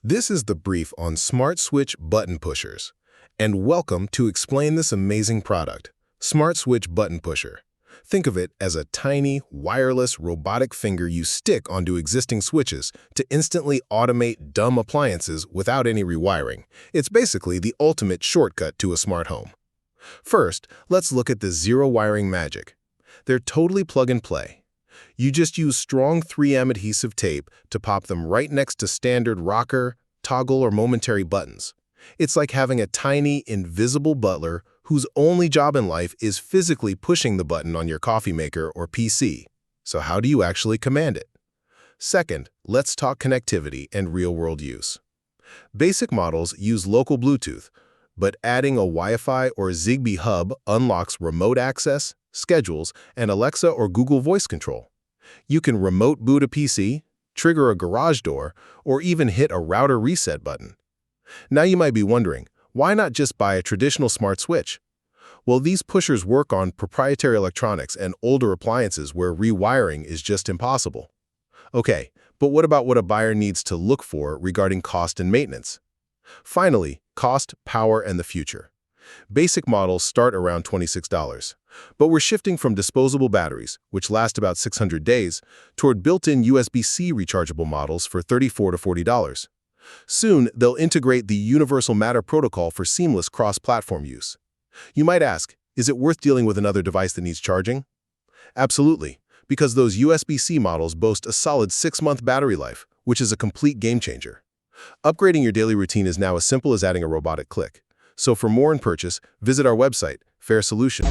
This is the brief on Smart Switch button pushers. And welcome to explain this amazing product, Smart Switch button pusher. Think of it as a tiny, wireless, robotic finger you stick onto existing switches to instantly automate dumb appliances without any rewiring. It's basically the ultimate shortcut to a smart home. First, let's look at the zero wiring magic. They're totally plug-and-play. You just use strong 3M adhesive tape to pop them right next to standard rocker, toggle, or momentary buttons. It's like having a tiny, invisible butler whose only job in life is physically pushing the button on your coffee maker or PC. So how do you actually command it? Second, let's talk connectivity and real-world use. Basic models use local Bluetooth, but adding a Wi-Fi or Zigbee hub unlocks remote access, schedules, and Alexa or Google Voice control. You can remote boot a PC, trigger a garage door, or even hit a router reset button. Now you might be wondering, why not just buy a traditional smart switch? Well, these pushers work on proprietary electronics and older appliances where rewiring is just impossible. Okay, but what about what a buyer needs to look for regarding cost and maintenance? Finally, cost, power, and the future. Basic models start around $26, but we're shifting from disposable batteries, which last about 600 days, toward built-in USB-C rechargeable models for $34 to $40. Soon, they'll integrate the Universal Matter protocol for seamless cross-platform use. You might ask, is it worth dealing with another device that needs charging? Absolutely, because those USB-C models boast a solid 6-month battery life, which is a complete game-changer. Upgrading your daily routine is now as simple as adding a robotic click. So for more and purchase, visit our website, Fair Solution.